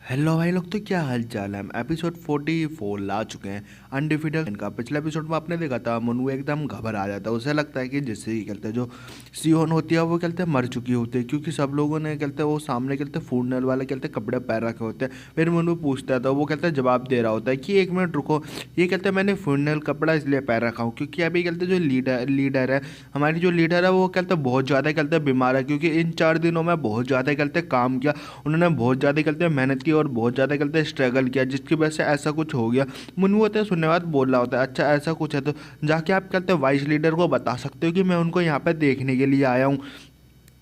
Hello भाई लोग, तो क्या हाल चाल है। हम एपिसोड 44 ला चुके हैं अनडिफिटेड इनका। पिछले एपिसोड में आपने देखा था मनु एकदम घबरा जाता है। उसे लगता है कि जैसे ही कहते हैं जो सियोन होती है वो कहते हैं मर चुकी होती है, क्योंकि सब लोगों ने कहते हैं वो सामने कहते हैं फूडनल वाले कहते हैं कपड़े पैर रखे होते हैं। फिर मनु पूछता है तो वो कहता है जवाब दे रहा होता है कि एक मिनट रुको, ये कहते हैं मैंने फूडनल कपड़ा इसलिए पैर रखा हूँ क्योंकि अभी कहते जो लीडर है, हमारी जो लीडर है वो कहते बहुत ज़्यादा कहते बीमार है, क्योंकि इन 4 दिनों में बहुत ज़्यादा कहते काम किया उन्होंने, बहुत ज़्यादा कहते मेहनत की और बहुत ज़्यादा कहते स्ट्रगल किया, जिसकी वजह से ऐसा कुछ हो गया। मुन्नू होता है सुनने बाद बोल रहा होता है अच्छा ऐसा कुछ है तो जाके आप कहते हैं वाइस लीडर को बता सकते हो कि मैं उनको यहाँ पे देखने के लिए आया हूँ।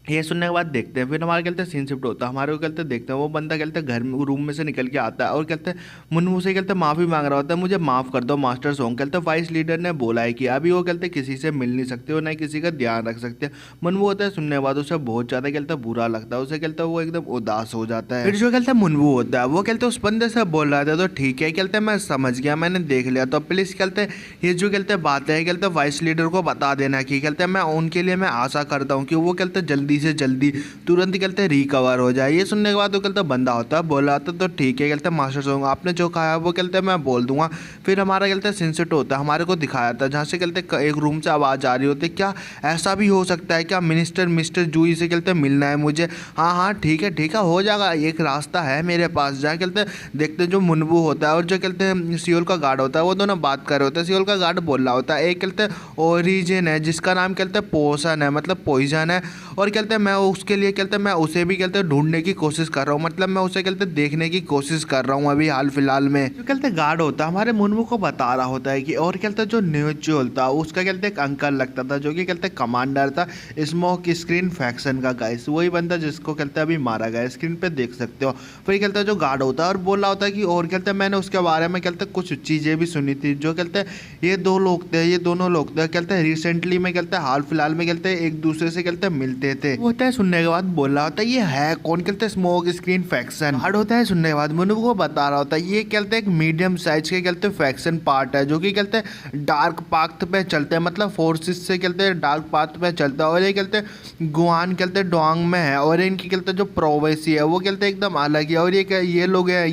ये सुनने के बाद देखते हैं, फिर हमारे कहते हैं सीन शिफ्ट होता है, हमारे को कहते हैं देखते हैं वो बंदा कहते हैं घर में रूम में से निकल के आता है और कहते हैं मुन्नू से कहते हैं माफ़ी मांग रहा होता है, मुझे माफ़ कर दो मास्टर सॉन्ग। कहते हैं वाइस लीडर ने बोला है कि अभी वो कहते हैं किसी से मिल नहीं सकते और ना किसी का ध्यान रख सकते। मुन्नू होता है सुनने के बाद उसे बहुत ज़्यादा कहते हैं बुरा लगता है, उसे कहते हैं वो एकदम उदास हो जाता है। फिर जो कहते हैं मुन्नू होता है वो कहते हैं उस बंदे से बोल रहा था तो ठीक है, कहते हैं मैं समझ गया, मैंने देख लिया, तो प्लीज़ कहते हैं ये जो कहते हैं बातें हैं कहते हैं वाइस लीडर को बता देना कि कहते हैं मैं उनके लिए मैं आशा करता हूँ कि वो कहते हैं जल्दी से जल्दी तुरंत कहते हैं रिकवर हो जाए। ये सुनने के बाद वो कहते हैं बंदा होता है बोल रहा था तो ठीक है, कहते हैं मास्टर सॉन्ग आपने जो कहा है वो कहते हैं मैं बोल दूंगा। फिर हमारा कहते हैं सिंसेट होता है, हमारे को दिखाया था जहाँ से कहते हैं एक रूम से आवाज़ आ रही होती है, क्या ऐसा भी हो सकता है क्या मिस्टर जूही से कहते हैं मिलना है मुझे। हाँ हाँ ठीक है हो जाएगा, एक रास्ता है मेरे पास, जहाँ कहते हैं देखते हैं जो मुनबू होता है और जो कहते हैं सियोल का गार्ड होता है वो दोनों बात कर रहे होते हैं। सियोल का गार्ड बोल रहा होता है एक कहते हैं ओरिजिन है जिसका नाम कहते हैं पोशन है, मतलब पॉइजन है, और कहते हैं मैं उसके लिए कहते हैं मैं उसे भी कहते हैं ढूंढने की कोशिश कर रहा हूँ, मतलब मैं उसे कहते हैं देखने की कोशिश कर रहा हूँ अभी हाल फिलहाल में। जो कहते हैं गार्ड होता है हमारे मुनमु को बता रहा होता है कि और कहते हैं जो न्यूचुअल था उसका कहते हैं एक अंकल लगता था जो कि कहते हैं कमांडर था स्मोक स्क्रीन फैक्शन का, गाइस वही बंदा जिसको कहते हैं अभी मारा गया, स्क्रीन पे देख सकते हो। फिर कहते हैं जो गार्ड होता है और बोल रहा होता है कि और कहते हैं मैंने उसके बारे में कहते हैं कुछ चीज़ें भी सुनी थी, जो कहते हैं ये दोनों लोग थे कहते हैं रिसेंटली में कहते हैं हाल फिलहाल में कहते हैं एक दूसरे से कहते हैं मिलते थे। वो होता है सुनने के बाद बोल रहा होता है ये है कौन, कहते हैं स्मोक स्क्रीन फैक्शन। हार्ड होता है सुनने के बाद मुन्नू को बता रहा होता है ये कहते हैं एक मीडियम साइज के कहते हैं फैक्शन पार्ट है जो कि कहते हैं डार्क पाथ पे चलते हैं, मतलब फोर्सेस से कहते हैं डार्क पाथ पे चलता है, और ये कहते हैं गुआन कहते हैं डोंग में है, और इनकी कहते हैं जो प्रोवेसी है वो कहते हैं एकदम अलग है, और ये लोग हैं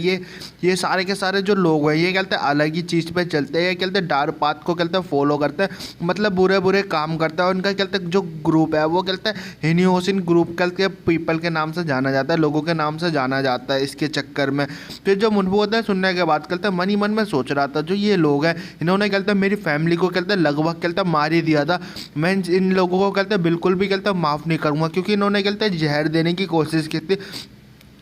ये सारे के सारे जो लोग हैं ये कहते हैं अलग ही चीज़ पे चलते हैं, ये कहते हैं डार्क पाथ को कहते हैं फॉलो करते हैं, मतलब बुरे बुरे काम करता है। उनका कहते हैं जो ग्रुप है वो कहते हैं हिनियोसिन ग्रुप के पीपल के नाम से जाना जाता है, लोगों के नाम से जाना जाता है इसके चक्कर में। फिर जो मुनबू होता है सुनने के बाद कहते हैं मन ही मन में सोच रहा था जो ये लोग हैं इन्होंने कहते हैं मेरी फैमिली को कहते हैं लगभग कहते हैं मार ही दिया था, मैं इन लोगों को कहते हैं बिल्कुल भी कहते हैं माफ़ नहीं करूँगा, क्योंकि इन्होंने कहते हैं जहर देने की कोशिश की थी।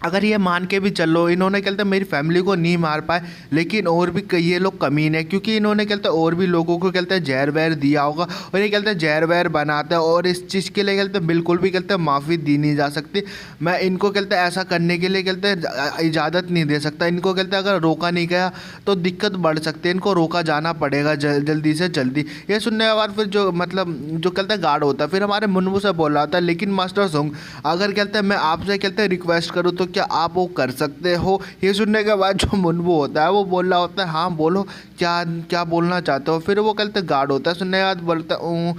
अगर ये मान के भी चलो इन्होंने कहते हैं मेरी फैमिली को नहीं मार पाए, लेकिन और भी कई ये लोग कमीने हैं, क्योंकि इन्होंने कहते हैं और भी लोगों को कहते हैं जहर वहर दिया होगा, और ये कहते हैं जहर वहर बनाते हैं, और इस चीज़ के लिए कहते हैं बिल्कुल भी कहते हैं माफ़ी दी नहीं जा सकती। मैं इनको कहते हैं ऐसा करने के लिए कहते हैं इजाज़त नहीं दे सकता, इनको कहते हैं अगर रोका नहीं गया तो दिक्कत बढ़ सकती है, इनको रोका जाना पड़ेगा जल्दी से जल्दी। ये सुनने के बाद फिर जो मतलब जो कहते हैं गार्ड होता है फिर हमारे मुनमु से बोल रहा था लेकिन मास्टर सॉन्ग अगर कहते हैं मैं आपसे कहते हैं रिक्वेस्ट करूँ तो क्या आप वो कर सकते हो। ये सुनने के बाद जो मुनमु होता है वो बोल रहा होता है हाँ बोलो क्या क्या बोलना चाहते हो। फिर वो कहते गार्ड होता है सुनने के बाद बोलता है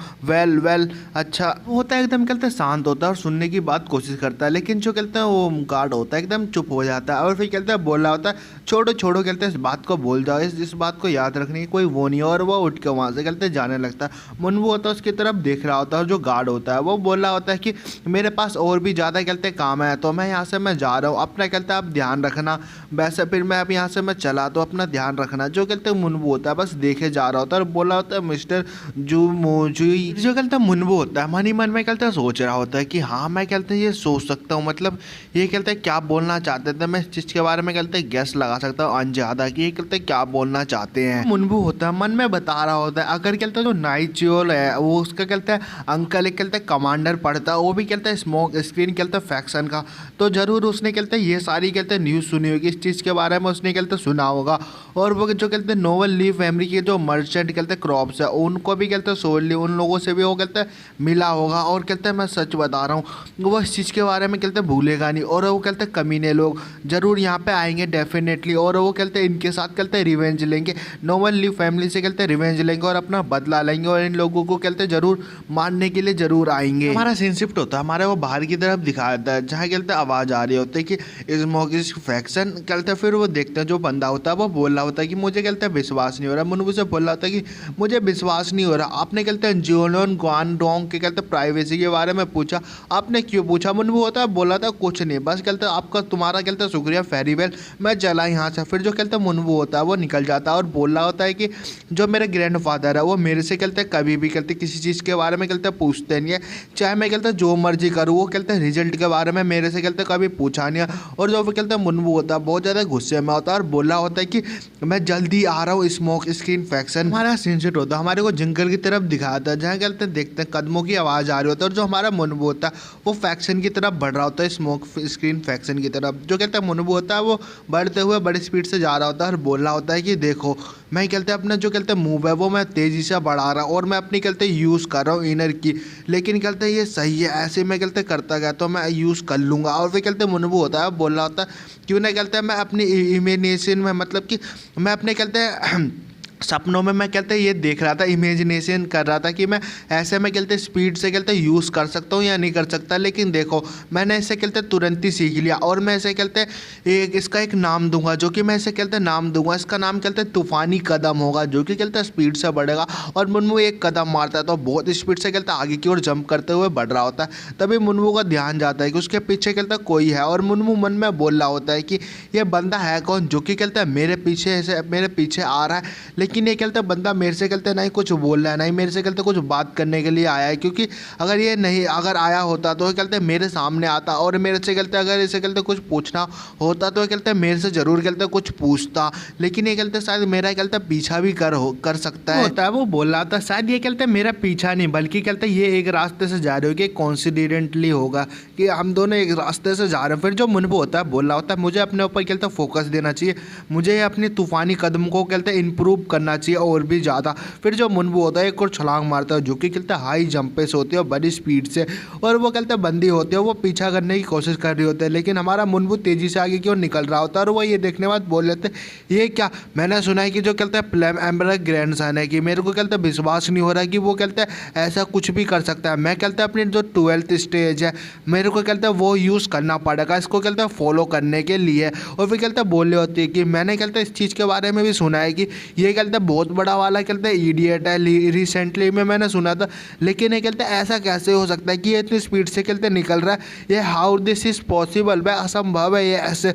वेल अच्छा वो होता है एकदम कहते शांत होता है और सुनने की बात कोशिश करता है, लेकिन जो कहते हैं वो गार्ड होता है एकदम चुप हो जाता है और फिर कहते हैं बोल रहा होता है छोड़ो कहते हैं इस बात को भूल जाओ, इस बात को याद रखने की कोई वो नहीं है, और वो उठ के वहाँ से कहते जाने लगता है। मुनमु होता है उसकी तरफ देख रहा होता है और जो गार्ड होता है वो बोल रहा होता है कि मेरे पास और भी ज़्यादा कहते काम है तो मैं यहाँ से मैं जा रहा हूँ, अपना कहते आप ध्यान रखना। वैसे फिर मैं अब यहाँ से मैं चला तो अपना ध्यान रखना। जो कहते मुनमु होता है बस देखे जा रहा होता है और बोला होता है मिस्टर जुई। जो कहते मुनमु होता है मन ही मन में कहते सोच रहा होता है कि हाँ मैं कहते ये सोच सकता हूँ, मतलब ये कहते क्या बोलना चाहते थे, मैं इस चीज़ के बारे में कहते गेस लगा सकता हूँ अंजादा कि ये कहते क्या बोलना चाहते हैं। मुनमु होता है मन में बता रहा होता है अगर कहते जो नाइचियोल है वो उसका कहते हैं अंकल एक कहते कमांडर पढ़ता है, वो भी कहते हैं स्मोक स्क्रीन कहते फैक्शन का, तो ज़रूर उसने कहते ये सारी कहते न्यूज़ सुनी होगी, इस चीज़ के बारे में उसने कहते सुना होगा, और वो जो कहते नोवेल ली फैमिली के जो मर्चेंट कहते हैं क्रॉप्स है उनको भी कहते हैं सोल्ली उन लोगों से भी वो कहते हैं मिला होगा। और कहते हैं मैं सच बता रहा हूँ वो इस चीज़ के बारे में कहते हैं भूलेगा नहीं। और वो कहते हैं कमीने लोग ज़रूर यहाँ पे आएंगे डेफिनेटली। और वो कहते हैं इनके साथ कहते हैं रिवेंज लेंगे, नोवेल ली फैमिली से कहते हैं रिवेंज लेंगे और अपना बदला लेंगे। और इन लोगों को कहते हैं ज़रूर मारने के लिए ज़रूर आएंगे। हमारा सीन शिफ्ट होता है, हमारे वो बाहर की तरफ दिखाया जाता है जहाँ कहते हैं आवाज़ आ रही होती है कि स्मोक इस फैक्शन कहते हैं। फिर वो देखते हैं जो बंदा होता है वो बोल रहा होता है कि मुझे कहते हैं विश्वास नहीं हो रहा। मुनवू से बोल रहा होता है कि मुझे विश्वास नहीं हो रहा। आपने कहते हैं जियोन ग्वानडोंग के कहते हैं प्राइवेसी के बारे में पूछा, आपने क्यों पूछा? मुनवू होता है बोला था कुछ नहीं, बस कहते हैं आपका तुम्हारा कहते हैं शुक्रिया फेरी वेल, मैं चला यहाँ से। फिर जो कहते हैं मुनवू होता है वो निकल जाता है और बोल रहा होता है कि जो मेरे ग्रैंडफादर है वो मेरे से कहते हैं कभी भी कहते किसी चीज़ के बारे में कहते पूछते नहीं है, चाहे मैं कहते जो मर्जी करूँ। वो कहते हैं रिजल्ट के बारे में मेरे से कहते कभी पूछा नहीं है। और जो कहते हैं मुनवू होता है बहुत ज़्यादा गुस्से में होता है और बोला होता है कि मैं जल्दी आ रहा हूँ, स्मोक स्क्रीन फैक्शन। हमारा सीनसेट होता है हमारे को जंगल की तरफ दिखाता है जहाँ कहते हैं देखते हैं कदमों की आवाज़ आ रही होती है। और जो हमारा मुनवू होता है वो फैक्शन की तरफ बढ़ रहा होता है, स्मोक स्क्रीन फैक्शन की तरफ। जो कहते हैं मुनवू होता है वो बढ़ते हुए बड़ी स्पीड से जा रहा होता है और बोल रहा होता है कि देखो मैं कहते हैं अपना जो कहते हैं मूव है वो मैं तेज़ी से बढ़ा रहा हूँ और मैं अपनी कहते यूज़ कर रहा हूँ इनर की, लेकिन कहते हैं ये सही है, ऐसे मैं कहते करता गया तो मैं यूज़ कर लूँगा। और फिर कहते मुनवू होता है बोल रहा होता है क्यों नहीं कहते हैं मैं अपनी इमेजिनेशन में मतलब कि मैं अपने कहते हैं सपनों में मैं कहते ये देख रहा था, इमेजिनेशन कर रहा था कि मैं ऐसे में कहते स्पीड से कहते यूज़ कर सकता हूँ या नहीं कर सकता। लेकिन देखो मैंने इसे कहते तुरंत ही सीख लिया और मैं इसे कहते एक इसका एक नाम दूंगा जो कि मैं इसे कहते नाम दूंगा, इसका नाम कहते तूफ़ानी कदम होगा जो कि कहते स्पीड से बढ़ेगा। और मुनवू एक कदम मारता है तो बहुत स्पीड से कहते आगे की ओर जंप करते हुए बढ़ रहा होता है। तभी मुनवू का ध्यान जाता है कि उसके पीछे कहते कोई है और मुनवू मन में बोल रहा होता है कि ये बंदा है कौन जो कि कहते मेरे पीछे आ रहा है। लेकिन ये कहते बंदा मेरे से कहते नहीं कुछ बोल रहा है, नहीं मेरे से कहते कुछ बात करने के लिए आया है। क्योंकि अगर आया होता तो कहते मेरे सामने आता और मेरे से कहते अगर इसे कहते कुछ पूछना होता तो कहते मेरे से ज़रूर कहते कुछ पूछता। लेकिन ये कहते शायद मेरा कहते पीछा भी कर सकता है होता है। वो बोल रहा था शायद ये कहते मेरा पीछा नहीं बल्कि कहते ये एक रास्ते से जा रहे हो कि कॉन्सिडेंटली होगा कि हम दोनों एक रास्ते से जा रहे हैं। फिर जो मुनवू होता है बोल रहा होता है मुझे अपने ऊपर कहते फोकस देना चाहिए, मुझे अपनी तूफ़ानी कदम को कहते इम्प्रूव करना चाहिए और भी ज़्यादा। फिर जो मुनवू होता है एक और छलांग मारता है जो कि कहते हैं हाई जंप पे होती है बड़ी स्पीड से। और वो कहते हैं बंदी होती है वो पीछा करने की कोशिश कर रही होती है, लेकिन हमारा मुनवू तेज़ी से आगे की ओर निकल रहा होता है। और वो ये देखने बाद बोल लेते हैं ये क्या, मैंने सुना है कि जो कहते हैं प्लेम एम्बर ग्रैंडसन है कि मेरे को कहते हैं विश्वास नहीं हो रहा कि वो कहते हैं ऐसा कुछ भी कर सकता है। मैं कहते हैं अपनी जो 12th स्टेज है मेरे को कहते हैं वो यूज़ करना पड़ेगा इसको कहते हैं फॉलो करने के लिए। और फिर कहते हैं बोल रही होती है कि मैंने कहते हैं इस चीज़ के बारे में भी सुना है कि ये कहते हैं बहुत बड़ा वाला कहते हैं इडियट है, रिसेंटली में मैंने सुना था। लेकिन ये कहते हैं ऐसा कैसे हो सकता है कि ये इतनी स्पीड से कहते निकल रहा है, ये हाउ दिस इज़ पॉसिबल, भाई असंभव है ये ऐसे।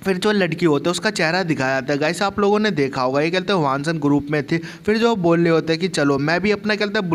फिर जो लड़की होती है उसका चेहरा दिखाया जाता है, गाइस आप लोगों ने देखा होगा, ये कहते हैं वानसन ग्रुप में थी। फिर जो बोल रहे होते हैं कि चलो मैं भी अपना कहते हैं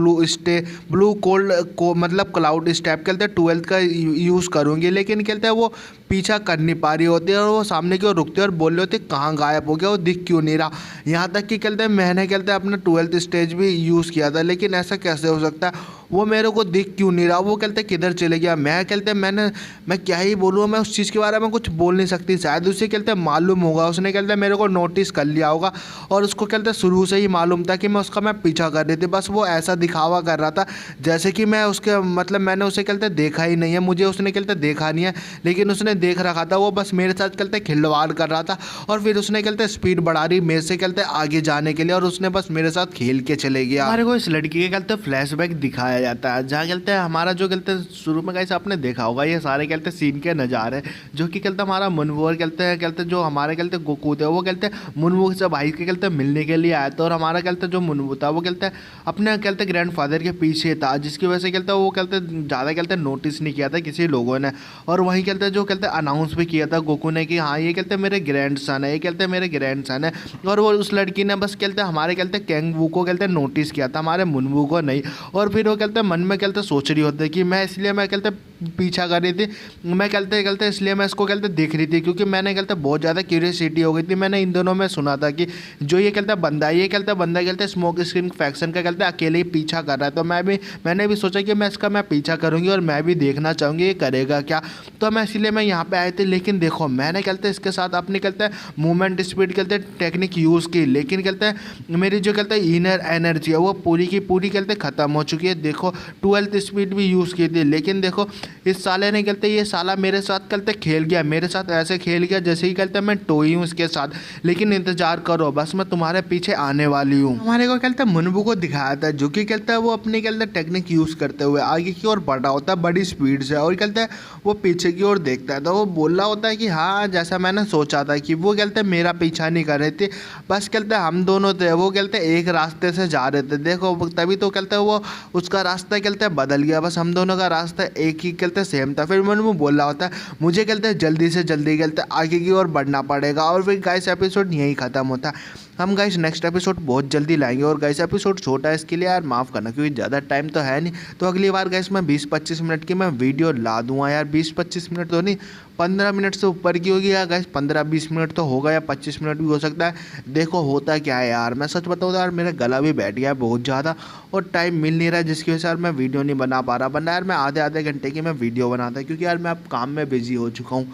ब्लू कोल्ड को मतलब क्लाउड स्टेप कहते हैं 12th का यूज़ करूँगी। लेकिन कहते हैं वो पीछा कर नहीं पा रही होती है और वो सामने की ओर रुकते हैं और बोल रहे होते कहाँ गायब हो गया, वो दिख क्यों नहीं रहा। यहाँ तक कि कहते हैं मैंने कहते हैं अपना 12th स्टेज भी यूज़ किया था, लेकिन ऐसा कैसे हो सकता है, वो मेरे को दिख क्यों नहीं रहा, वो कहते किधर चले गया। मैं कहते मैं क्या ही बोलूँ, मैं उस चीज़ के बारे में कुछ बोल नहीं सकती। शायद उसे कहते मालूम होगा, उसने कहते मेरे को नोटिस कर लिया होगा और उसको कहते शुरू से ही मालूम था कि मैं पीछा कर रही थी। बस वो ऐसा दिखावा कर रहा था जैसे कि मैं उसके मतलब मैंने उसे कहते देखा ही नहीं है, मुझे उसने कहते देखा नहीं है, लेकिन उसने देख रखा था। वो बस मेरे साथ कहते खिलवाड़ कर रहा था और फिर उसने कहते स्पीड बढ़ा रही मेरे से कहते आगे जाने के लिए और उसने बस मेरे साथ खेल के चले गया। हमारे को इस लड़की के कहते फ्लैशबैक दिखाया जाता है जहाँ कहते हैं हमारा जो कहते शुरू में कैसे आपने देखा होगा ये सारे कहते सीन के नज़ारे जो कि कहते हमारा मुनवू कहते जो हमारे कहते गोकू थे वो कहते मुनवू से भाई के कहते मिलने के लिए आया था। और हमारा कहते जो मुनवू था वो कहते अपने कहते ग्रैंडफादर के पीछे था, जिसकी वजह से कहते वो कहते ज़्यादा कहते नोटिस नहीं किया था किसी लोगों ने। और वहीं कहते जो कहते अनाउंस भी किया था गोकू ने कि हाँ ये कहते मेरे ग्रैंडसन है, ये कहते मेरे ग्रैंडसन है। और वो उस लड़की ने बस कहते हमारे कहते कैंगवू को कहते नोटिस किया था, हमारे मुनवू को नहीं। और फिर वो कहते मन में कहते सोच रही होती कि मैं इसलिए मैं कहते पीछा कर रही थी। मैं कहते कहते इसलिए मैं इसको कहते देख रही थी, क्योंकि मैंने कहते बहुत ज़्यादा क्यूरियोसिटी हो गई थी। मैंने इन दोनों में सुना था कि जो ये कहता बंदा, ये कहता बंदा कहते स्मोक स्क्रीन फैक्शन का कहते अकेले ही पीछा कर रहा है। तो मैंने भी सोचा कि मैं पीछा करूँगी और मैं भी देखना चाहूँगी ये करेगा क्या। तो मैं इसीलिए मैं यहाँ पे आए थे। लेकिन देखो मैंने कहते इसके साथ अपनी कहते मूवमेंट स्पीड कहते टेक्निक यूज़ की, लेकिन कहते मेरी जो कहते इनर एनर्जी है वो पूरी की पूरी कहते ख़त्म हो चुकी है। देखो 12th स्पीड भी यूज़ की थी, लेकिन देखो इस साले ने कहते ये साला मेरे साथ कहते खेल गया, मेरे साथ ऐसे खेल गया जैसे ही कहते मैं टोई हूँ इसके साथ। लेकिन इंतजार करो, बस मैं तुम्हारे पीछे आने वाली हूँ। हमारे को कहते मुनबू को दिखाया था, जो कि कहता है वो अपनी कहते टेक्निक यूज़ करते हुए आगे की ओर बढ़ा होता है बड़ी स्पीड से, और कहते हैं वो पीछे की ओर देखता है। तो वो बोल रहा होता है कि हाँ जैसा मैंने सोचा था कि वो कहते मेरा पीछा नहीं कर रहे थे, बस कहते हम दोनों थे वो कहते एक रास्ते से जा रहे थे। देखो तभी तो कहते वो उसका रास्ता कहते बदल गया, बस हम दोनों का रास्ता एक ही कहते सेम था। फिर मुनमू बोल रहा होता है मुझे कहते जल्दी से जल्दी कहते आगे की ओर बढ़ना पड़ेगा। और फिर गाइस एपिसोड यहीं ख़त्म होता है। हम गाइस नेक्स्ट एपिसोड बहुत जल्दी लाएंगे। और गाइस एपिसोड छोटा है इसके लिए यार माफ़ करना, क्योंकि ज़्यादा टाइम तो है नहीं। तो अगली बार गाइस मैं 20-25 मिनट की मैं वीडियो ला दूंगा यार। 20-25 मिनट तो नहीं, 15 मिनट से ऊपर की होगी यार गाइस। 15-20 मिनट तो होगा या 25 मिनट भी हो सकता है। देखो होता क्या है यार, मैं सच बताऊँ तो यार मेरा गला भी बैठ गया है बहुत ज़्यादा, और टाइम मिल नहीं रहा है, जिसकी वजह से यार मैं वीडियो नहीं बना पा रहा। वरना यार मैं आधे घंटे की मैं वीडियो बनाता, क्योंकि यार मैं अब काम में बिजी हो चुका हूँ।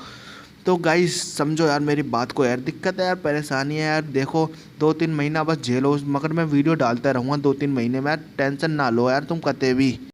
तो गाइस समझो यार मेरी बात को यार, दिक्कत है यार, परेशानी है यार। देखो 2-3 महीना बस झेलो, मगर मैं वीडियो डालता रहूँगा 2-3 महीने में यार, टेंशन ना लो यार तुम कते भी।